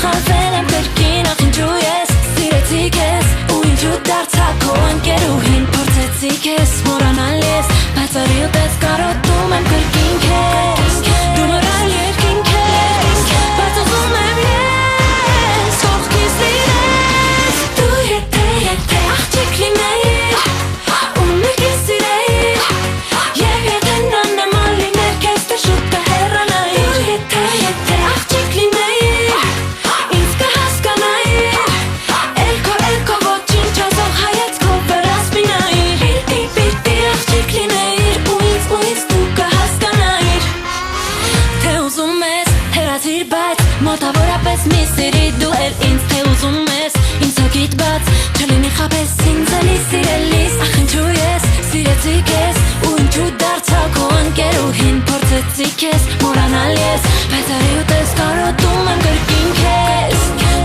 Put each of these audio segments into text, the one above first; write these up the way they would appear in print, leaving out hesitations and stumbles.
Խալվել եմ կրկին, ախ ինչու ես սիրեցի քեզ ու ինչու դարձա քո ընկերուհին փորձեցի քեզ մոռանալ ես բայց արիուտես կարոտում եմ կրկին քեզ դու մռայլ երկինք ես բայց ուզում եմ ես կողքից լինես դու եթե աղջիկ լինեիր ու մեկին սիրեիր և եթե նա նման լիներ քեզ դու շուտ կհեռանայիր եթե աղջիկ լինեիր ինձ կհասկանայիր Elko ոչինչ ազող հայացքով վրաս մինայիր Պիտի աղջիկ լինեիր ու ինձ դու կհասկանայիր Թե ուզում ես հեռացիր բայց մոտավորապես մի սիրի դու էլ ինձ Թե ուզում ես ինձ հոգիդ բաց չլինի խապես ինձ էլի սիրելիս Ախ ինչու ես սիրեցի քեզ ու ինչու դարձա քո ընկերուհին փորձեցի քեզ մոռանալ ես բայց արիուտես կարոտում եմ կրկին քեզ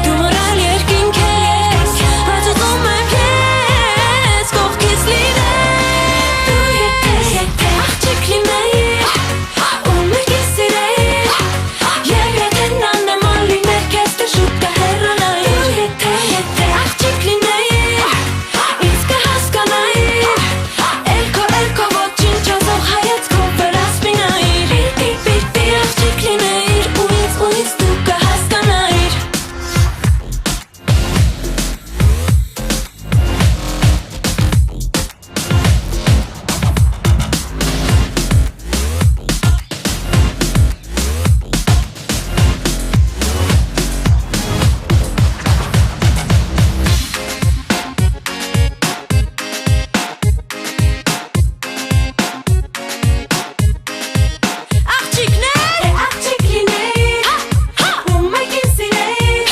դու մռայլ երկինք ես բայց ուզում եմ ես կողքից լինես դու եթե աղջիկ լինեիր ու մեկին սիրեիր և եթե նա նման լիներ քեզ դու շուտ կհեռանայիր եթե աղջիկ լինեիր ինձ կհասկանայիր Elko ոչինչ ազող հայացքով վրաս մինայիր Պիտի աղջիկ լինեիր ու ինձ դու կհասկանայիր Աղջիկ լինեիր ու մեկին սիրեիր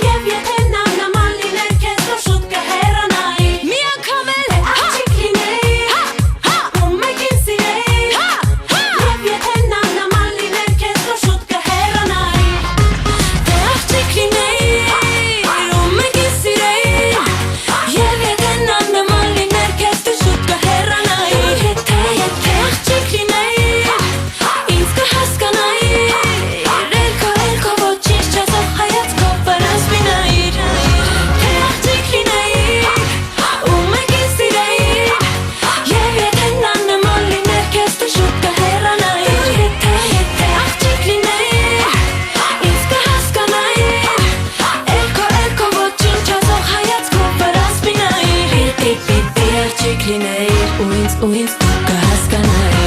և եթե նա նման լիներ քեզ դու շուտ կհեռանայիր Մի անգամ էլ աղջիկ լինեիր ու մեկին սիրեիր և եթե նա նման լիներ քեզ դու շուտ կհեռանայիր Թե աղջիկ լինեիր ու մեկին սիրեիր և եթե նա նման լիներ քեզ դու շուտ կհեռանայիր Եթե աղջիկ լինեիր ինձ կհասկանայիր Elko ոչինչ չասող հայացքով վրաս մինայիր Թե աղջիկ լինեիր ու մեկին սիրեիր և եթե նա նման լիներ քեզ դու շուտ կհեռանայիր Եթե աղջիկ լինեիր ինձ կհասկանայիր Elko ոչինչ չասող հայացքով վրաս մինայիր Պիտի աղջիկ լինեիր ու ինձ դու կհասկանայիր